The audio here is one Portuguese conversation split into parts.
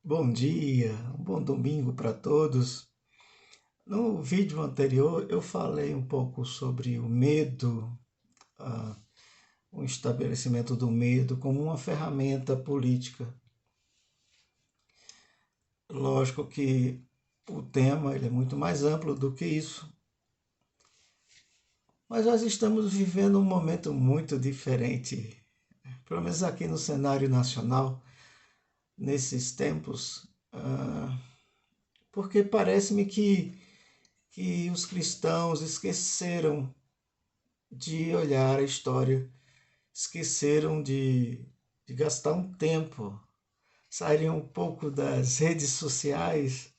Bom dia, um bom domingo para todos. No vídeo anterior eu falei um pouco sobre o medo, ah, o estabelecimento do medo como uma ferramenta política. Lógico que o tema ele é muito mais amplo do que isso, mas nós estamos vivendo um momento muito diferente, pelo menos aqui no cenário nacional, nesses tempos, porque parece-me que os cristãos esqueceram de olhar a história, esqueceram de gastar um tempo, saírem um pouco das redes sociais.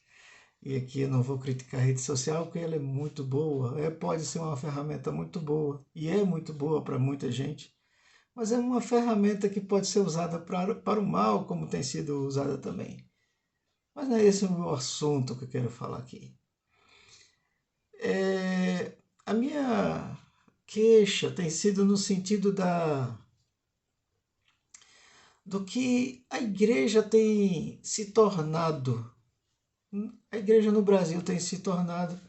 E aqui eu não vou criticar a rede social porque ela é muito boa, pode ser uma ferramenta muito boa e é muito boa para muita gente, mas é uma ferramenta que pode ser usada para o mal, como tem sido usada também. Mas não é esse o meu assunto que eu quero falar aqui. A minha queixa tem sido no sentido do que a igreja tem se tornado. A igreja no Brasil tem se tornado.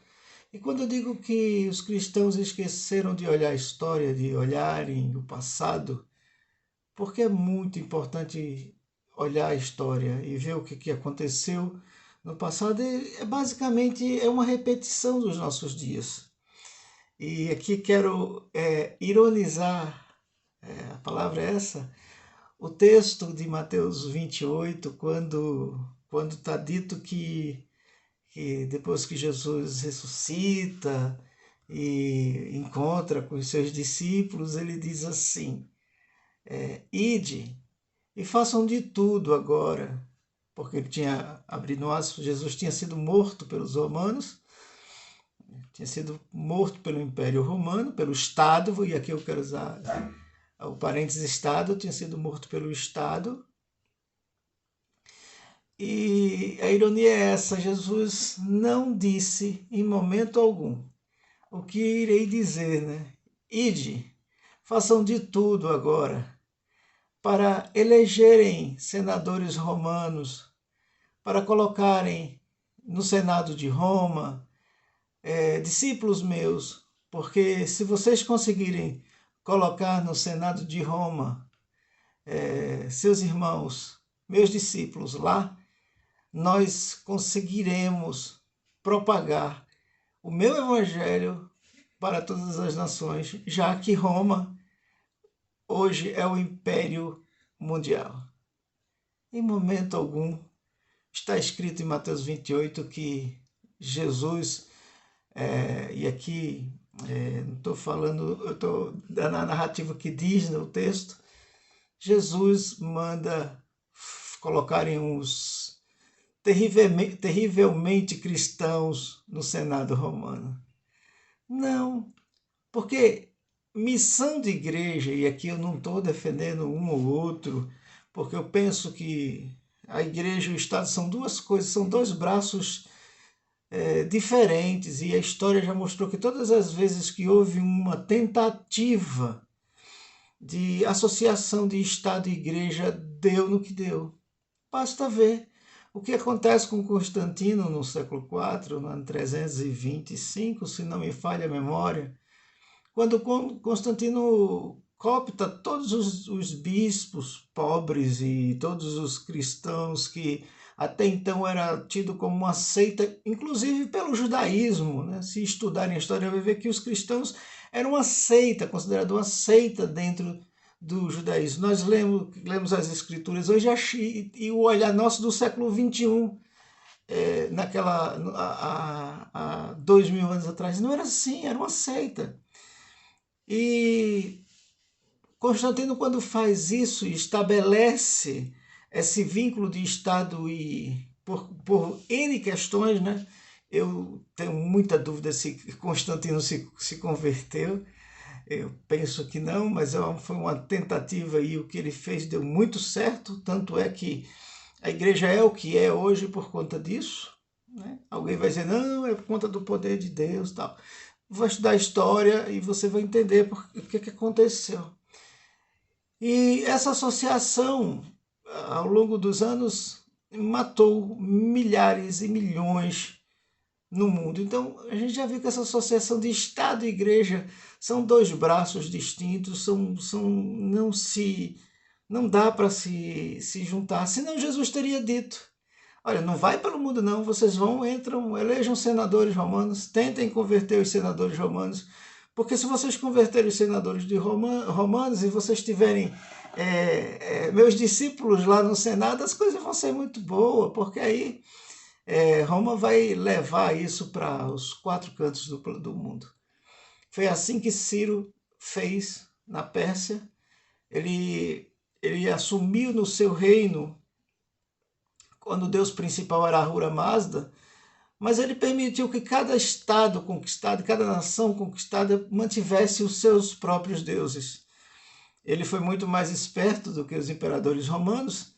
E quando eu digo que os cristãos esqueceram de olhar a história, de olharem o passado, porque é muito importante olhar a história e ver o que aconteceu no passado, basicamente é uma repetição dos nossos dias. E aqui quero ironizar, a palavra é essa, o texto de Mateus 28, quando está dito que depois que Jesus ressuscita e encontra com os seus discípulos, ele diz assim, ide e façam de tudo agora, porque ele tinha, abrindo aspas, Jesus tinha sido morto pelos romanos, tinha sido morto pelo Império Romano, pelo Estado, e aqui eu quero usar o parênteses Estado, tinha sido morto pelo Estado. E a ironia é essa, Jesus não disse em momento algum o que irei dizer, né? Ide, façam de tudo agora para elegerem senadores romanos, para colocarem no Senado de Roma discípulos meus, porque se vocês conseguirem colocar no Senado de Roma seus irmãos, meus discípulos lá, nós conseguiremos propagar o meu evangelho para todas as nações, já que Roma hoje é o império mundial. Em momento algum está escrito em Mateus 28 que Jesus, e aqui não estou falando, eu estou dando a narrativa que diz no texto, Jesus manda colocarem uns terrivelmente cristãos no Senado romano. Não, porque missão de igreja, e aqui eu não estou defendendo um ou outro, porque eu penso que a igreja e o Estado são duas coisas, são dois braços diferentes, e a história já mostrou que todas as vezes que houve uma tentativa de associação de Estado e igreja, deu no que deu. Basta ver o que acontece com Constantino no século IV, no ano 325, se não me falha a memória, quando Constantino coopta todos os bispos pobres e todos os cristãos que até então era tido como uma seita, inclusive pelo judaísmo, né? Se estudarem a história, vai ver que os cristãos eram uma seita, considerada uma seita dentro do judaísmo. Nós lemos as escrituras hoje e o olhar nosso do século XXI, há 2000 anos atrás, não era assim, era uma seita. E Constantino, quando faz isso, estabelece esse vínculo de Estado e por N questões, né? Eu tenho muita dúvida se Constantino se converteu. Eu penso que não, mas foi uma tentativa e o que ele fez deu muito certo. Tanto é que a igreja é o que é hoje por conta disso. Né? Alguém vai dizer, não, é por conta do poder de Deus, tal. Vou estudar história e você vai entender o que aconteceu. E essa associação, ao longo dos anos, matou milhares e milhões no mundo. Então, a gente já viu que essa associação de Estado e Igreja são dois braços distintos, não dá para se juntar. Senão Jesus teria dito: olha, não vai pelo mundo não, vocês entram, elejam senadores romanos, tentem converter os senadores romanos, porque se vocês converterem os senadores romanos e vocês tiverem meus discípulos lá no Senado, as coisas vão ser muito boas, porque aí Roma vai levar isso para os quatro cantos do mundo. Foi assim que Ciro fez na Pérsia. Ele assumiu no seu reino quando o deus principal era Ahura Mazda, mas ele permitiu que cada estado conquistado, cada nação conquistada mantivesse os seus próprios deuses. Ele foi muito mais esperto do que os imperadores romanos,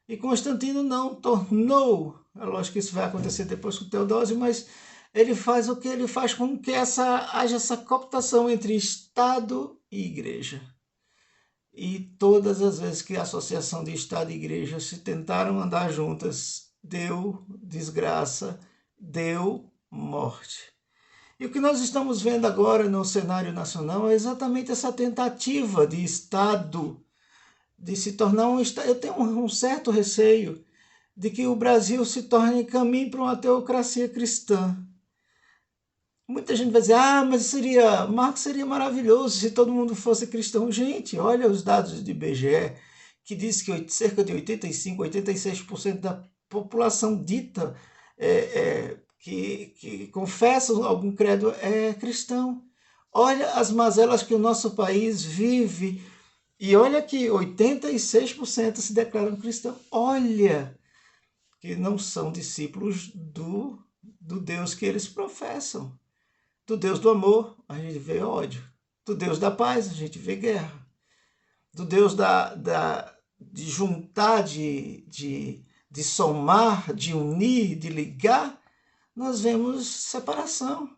e Constantino não tornou, é lógico que isso vai acontecer depois com Teodósio, mas ele faz o que ele faz com que haja essa cooptação entre Estado e Igreja. E todas as vezes que a associação de Estado e Igreja se tentaram andar juntas, deu desgraça, deu morte. E o que nós estamos vendo agora no cenário nacional é exatamente essa tentativa de Estado, de se tornar um Estado. Eu tenho um certo receio de que o Brasil se torne caminho para uma teocracia cristã. Muita gente vai dizer: mas Marcos, seria maravilhoso se todo mundo fosse cristão. Gente, olha os dados do IBGE, que diz que cerca de 85%, 86% da população dita que confessa algum credo é cristão. Olha as mazelas que o nosso país vive, e olha que 86% se declaram cristãos. Olha que não são discípulos do Deus que eles professam. Do Deus do amor, a gente vê ódio. Do Deus da paz, a gente vê guerra. Do Deus de juntar, de somar, de unir, de ligar, nós vemos separação.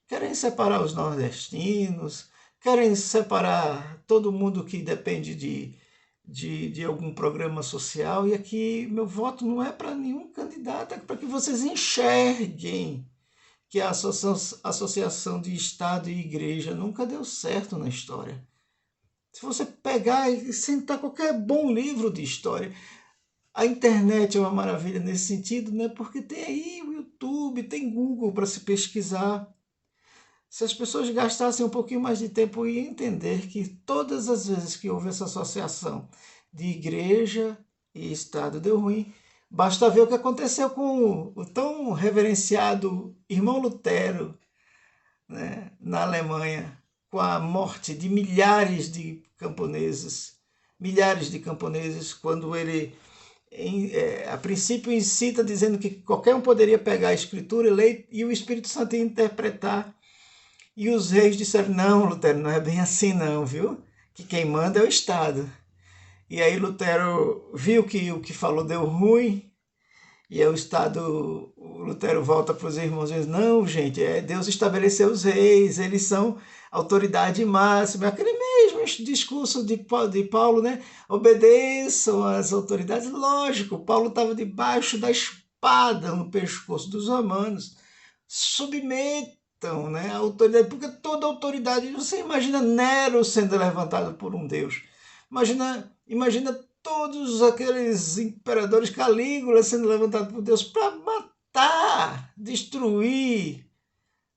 Querem separar os nordestinos, querem separar todo mundo que depende de algum programa social. E aqui meu voto não é para nenhum candidato, é para que vocês enxerguem que a associação de Estado e Igreja nunca deu certo na história. Se você pegar e sentar qualquer bom livro de história, a internet é uma maravilha nesse sentido, né? Porque tem aí o YouTube, tem Google para se pesquisar. Se as pessoas gastassem um pouquinho mais de tempo, iam entender que todas as vezes que houve essa associação de Igreja e Estado deu ruim. Basta ver o que aconteceu com o tão reverenciado irmão Lutero, né, na Alemanha, com a morte de milhares de camponeses, quando ele, a princípio, incita dizendo que qualquer um poderia pegar a Escritura e ler, e o Espírito Santo ia interpretar. E os reis disseram: não, Lutero, não é bem assim não, viu? Que quem manda é o Estado. E aí Lutero viu que o que falou deu ruim, e aí o Lutero volta para os irmãos e diz: não, gente, Deus estabeleceu os reis, eles são autoridade máxima. Aquele mesmo discurso de Paulo, né? Obedeçam às autoridades. Lógico, Paulo estava debaixo da espada no pescoço dos romanos. Submetam, né, a autoridade, porque toda autoridade, você imagina Nero sendo levantado por um Deus. Imagina todos aqueles imperadores, Calígula sendo levantado por Deus para matar, destruir.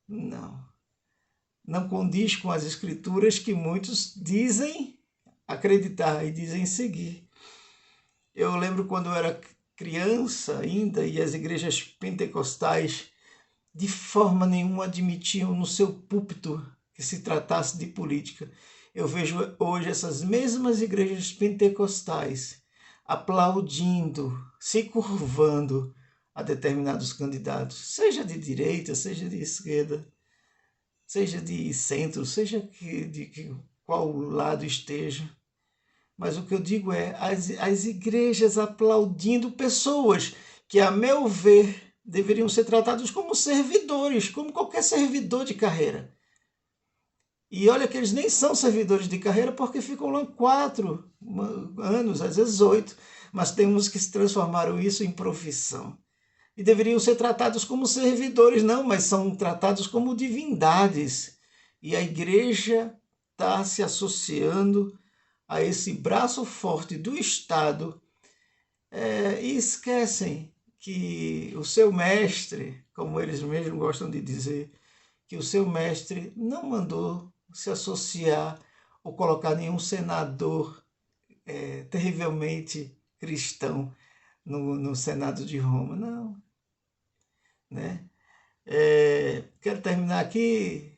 Não condiz com as escrituras que muitos dizem acreditar e dizem seguir. Eu lembro quando eu era criança ainda, e as igrejas pentecostais de forma nenhuma admitiam no seu púlpito que se tratasse de política. Eu vejo hoje essas mesmas igrejas pentecostais aplaudindo, se curvando a determinados candidatos, seja de direita, seja de esquerda, seja de centro, seja de qual lado esteja. Mas o que eu digo é as igrejas aplaudindo pessoas que, a meu ver, deveriam ser tratados como servidores, como qualquer servidor de carreira. E olha que eles nem são servidores de carreira, porque ficam lá 4 anos, às vezes 8. mas temos que se transformaram isso em profissão. E deveriam ser tratados como servidores, não, mas são tratados como divindades. E a igreja está se associando a esse braço forte do Estado, e esquecem que o seu mestre, como eles mesmos gostam de dizer, que o seu mestre não mandou se associar ou colocar nenhum senador terrivelmente cristão no Senado de Roma, não. Né? Quero terminar aqui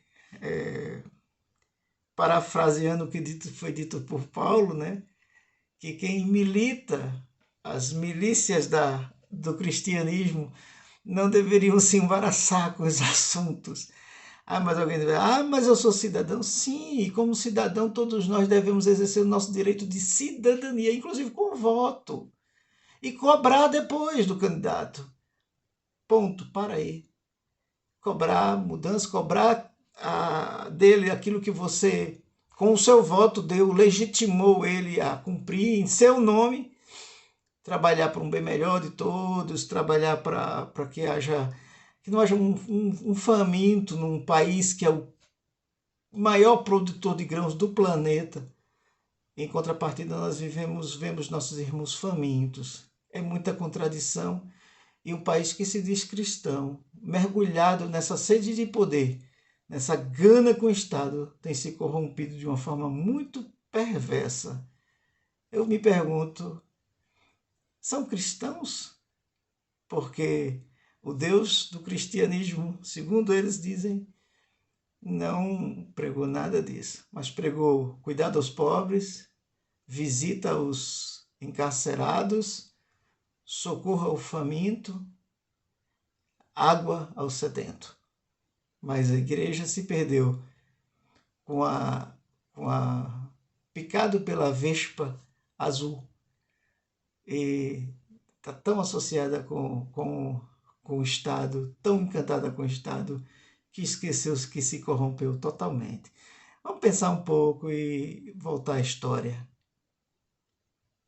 parafraseando o que foi dito por Paulo, né? Que quem milita as milícias do cristianismo não deveriam se embaraçar com os assuntos. Mas alguém deve dizer, mas eu sou cidadão. Sim, e como cidadão todos nós devemos exercer o nosso direito de cidadania, inclusive com voto, e cobrar depois do candidato. Ponto, para aí. Cobrar mudança, cobrar dele aquilo que você, com o seu voto, legitimou ele a cumprir em seu nome, trabalhar para um bem melhor de todos, trabalhar para que não haja um faminto num país que é o maior produtor de grãos do planeta. Em contrapartida, nós vemos nossos irmãos famintos. É muita contradição. E um país que se diz cristão, mergulhado nessa sede de poder, nessa gana com o Estado, tem se corrompido de uma forma muito perversa. Eu me pergunto, são cristãos? Porque o Deus do cristianismo, segundo eles dizem, não pregou nada disso, mas pregou cuidado aos pobres, visita os encarcerados, socorro ao faminto, água ao sedento. Mas a igreja se perdeu com a picado pela vespa azul e está tão associada com o Estado, tão encantada com o Estado, que esqueceu que se corrompeu totalmente. Vamos pensar um pouco e voltar à história.